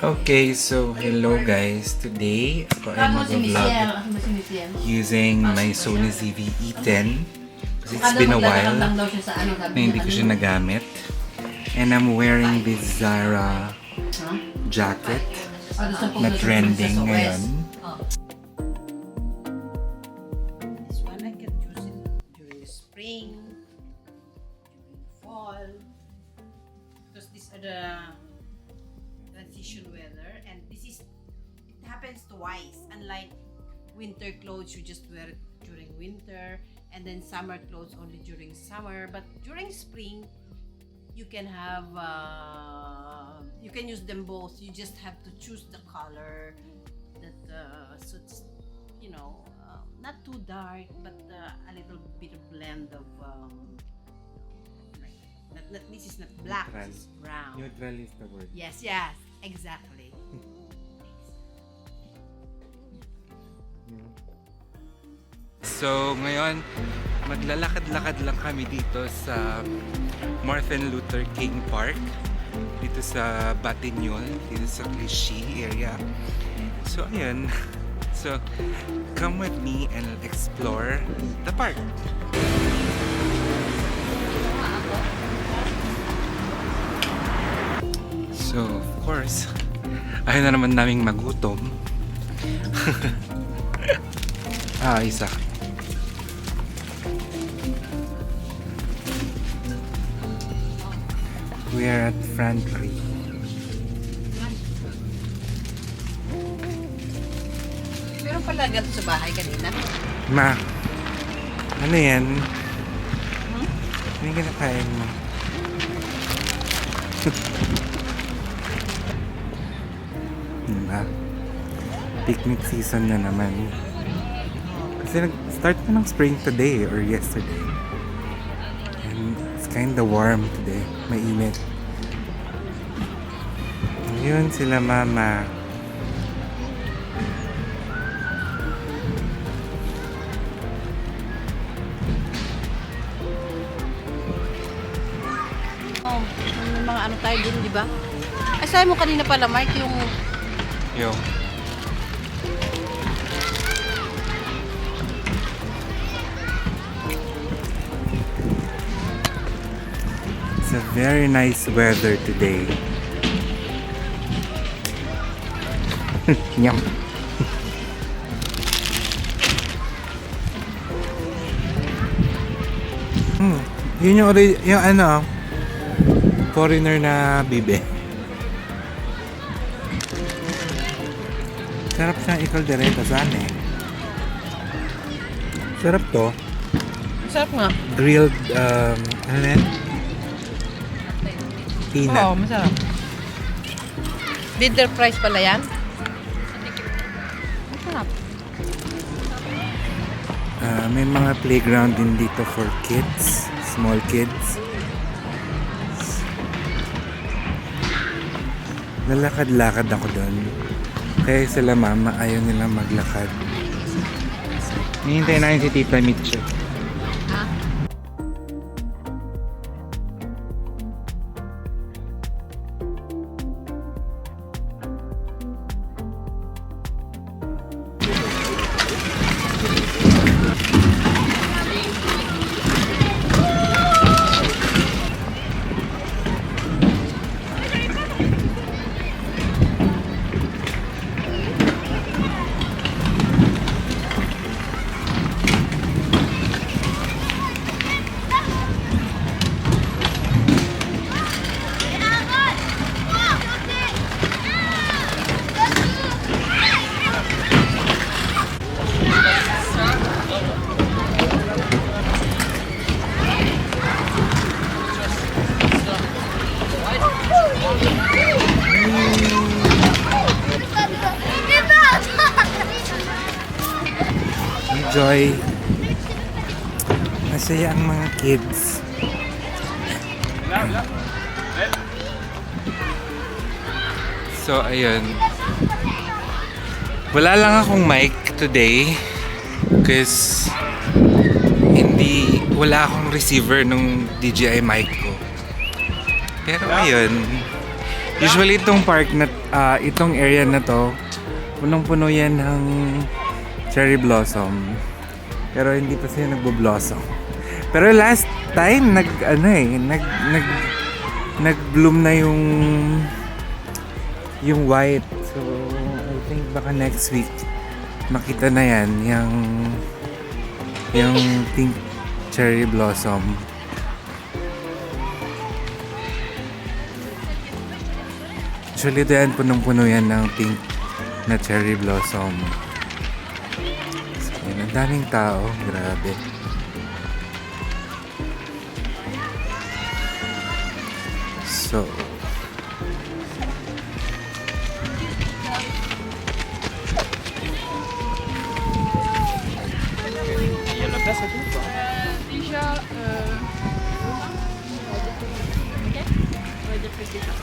Okay, so hello guys. Today, ako ay mag-vlog using my Sony ZV-E10 kasi it's been a while na hindi ko siya nagamit. And I'm wearing this Zara jacket na trending ngayon. This one I can use it during spring, during fall, because these are the transition weather, and it happens twice. Unlike winter clothes, you just wear it during winter, and then summer clothes only during summer. But during spring, you can have you can use them both. You just have to choose the color that suits, not too dark, but a little bit of blend of this is not black, Neutral. this is brown. Neutral is the word. Yes, exactly. So ngayon, maglalakad-lakad lang kami dito sa Martin Luther King Park. Dito sa Batignolles, dito sa Clichy area. So ayun. So come with me and explore the park. So of course, ayaw na naman naming magutom. Isa. We are at Franklin. Meron pala ganito sa bahay kanina. Ma, ano yan? Ano yung kinakain mo? Diba? Picnic season na naman. Kasi nag-start na ng spring today or yesterday. And it's kinda warm today. Mainit. Ayun sila mama. Oh, may mga ano tayo dun, di ba? Ay, sabi mo kanina pala, Mark, yung Yo. It's a very nice weather today. Nyam. Yun yung ano, foreigner na bibe. Sarap siyang ikaldereta sana eh. Sarap to. sarap nga. Grilled, ano na yan? Peanut. Oo, masarap. Bitter price pala yan? Masarap. May mga playground din dito for kids, small kids. Lalakad-lakad ako doon. Kaya sila mama ayaw nilang maglakad. Hinihintay natin si Tita Mitch. Enjoy. Masaya ang mga kids. So, ayun. Wala lang akong mic today because wala akong receiver nung DJI mic ko. Pero ayun, Usually itong park na, itong area na to, punong-puno yan ng cherry blossom. Pero hindi pa sila nagbo-blossom. Pero last time, nag-bloom na yung white. So, I think baka next week, makita na yan, yung pink cherry blossom. Actually, ito yan, punong-puno yan ng pink na cherry blossom. So, yun, ang daming tao. Grabe. So, Déjà, ok, on va dire que c'est ça.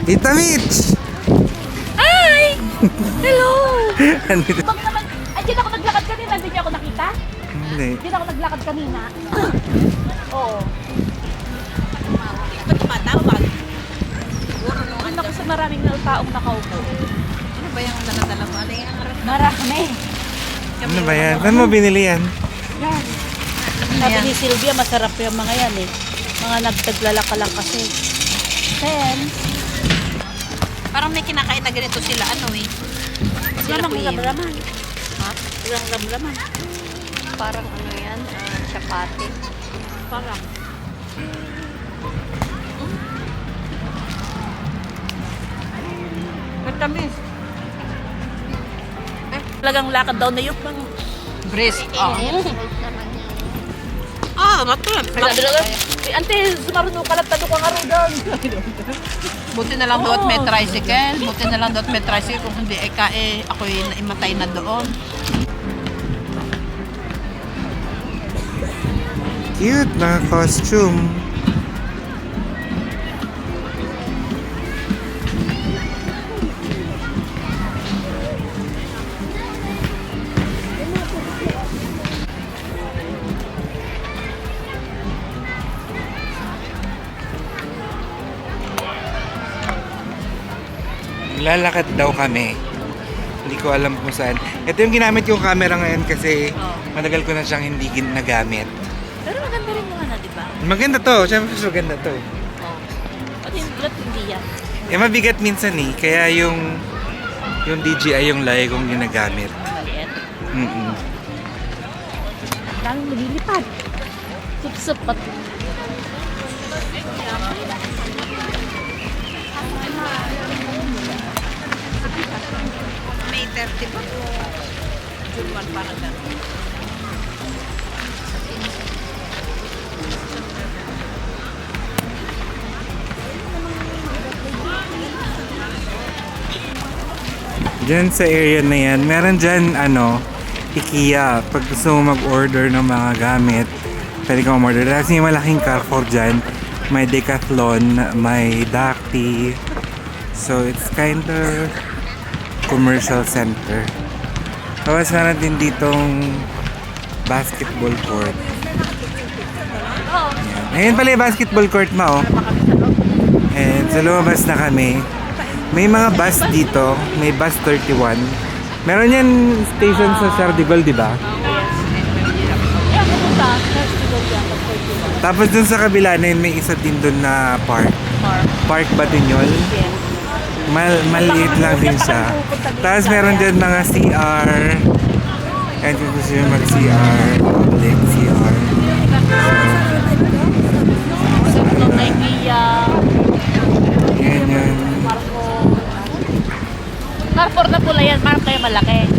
Tita Mitch! Hi! Hello! Andito. Bang naman, ay, dyan ako naglakad kanina, hindi niyo ako nakita? Hindi. Dyan ako naglakad kanina. Oo. Ba't tumatawag? Doon ako sa maraming taong nakaupo. Ano ba yung daladala mo? Ano yung Marami. Ano ba yan? Saan mo binili yan? Yan. Sabi ni Sylvia, masarap yung mga yan eh. Mga nagtaglalaka lang kasi. Then, Parang may kinakain na ganito sila, ano eh. Sila lamang kuya. ramraman. Ha? Ilang ramraman. Parang ano yan, chapati. Parang. Matamis. Talagang lakad daw na yung pang... Brisk. Ah, matulad. Sabi lang, ante, sumarunong ka lang, tanong ka nga rin doon. Buti na lang doon Oo. may tricycle. Buti na lang doon may tricycle. Kung hindi, ako'y naimatay na doon. Cute na costume. Lalakad daw kami. Hindi ko alam kung saan. Ito yung ginamit yung camera ngayon kasi matagal ko na siyang hindi nagamit. Pero maganda rin yung ano, di ba? Maganda to. Siyempre maganda to. Oo. Pati yung bulat hindi yan. Eh mabigat minsan eh. Kaya yung DJI yung lagi kong ginagamit. Maliit. Mm-mm. Daming nililipad. Sup-sup at... May 30 pa. June 1 parang gano'n. Diyan sa area na yan, meron dyan IKEA. Pag gusto mo mag-order ng mga gamit, pwede ka mag-order. Kasi yung malaking Carrefour dyan, may Decathlon, may Dakti. So it's kind of commercial center. Tapos meron din ditong basketball court. Yan. Ayun pala yung basketball court mo. And sa lumabas na kami. May mga bus dito. May bus 31. Meron yan station sa Charles de Gaulle, di ba? Kaya pumunta, festival yan, pag 41. Tapos dun sa kabila na yun, may isa din dun na park. Park Batignolles. Yes. Maliit lang din siya. Tapos meron din mga CR. And kung gusto nyo mag-CR, public CR. Nung Ikea, Yan yun. Marco. Carrefour na pula yan, Marco kayo malaki.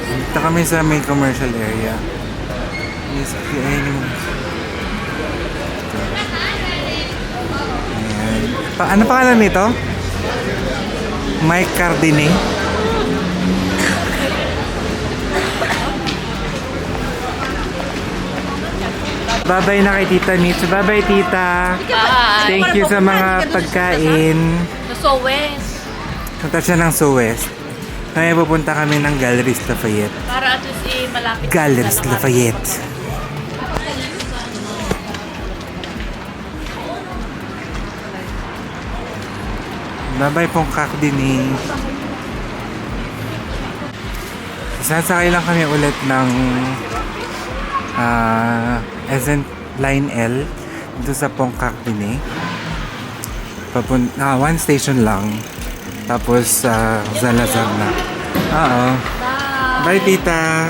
Dito kami sa may commercial area. Yes, ayun yung... Ayan. Ano pangalan nito? Mike Cardine. Bye-bye na kay Tita Mitch. Bye-bye, Tita. Bye. Thank you sa mga pagkain. So West. Punta siya ng Suez. Kaya pupunta kami ng Galleries Lafayette. Para at least malapit. Galleries Lafayette. Bye-bye pong kakdini. Sasakay lang kami ulit ng SN Line L dito sa Pongkak Dini. One station lang. Tapos Zalazar na. Oo. Bye, Tita.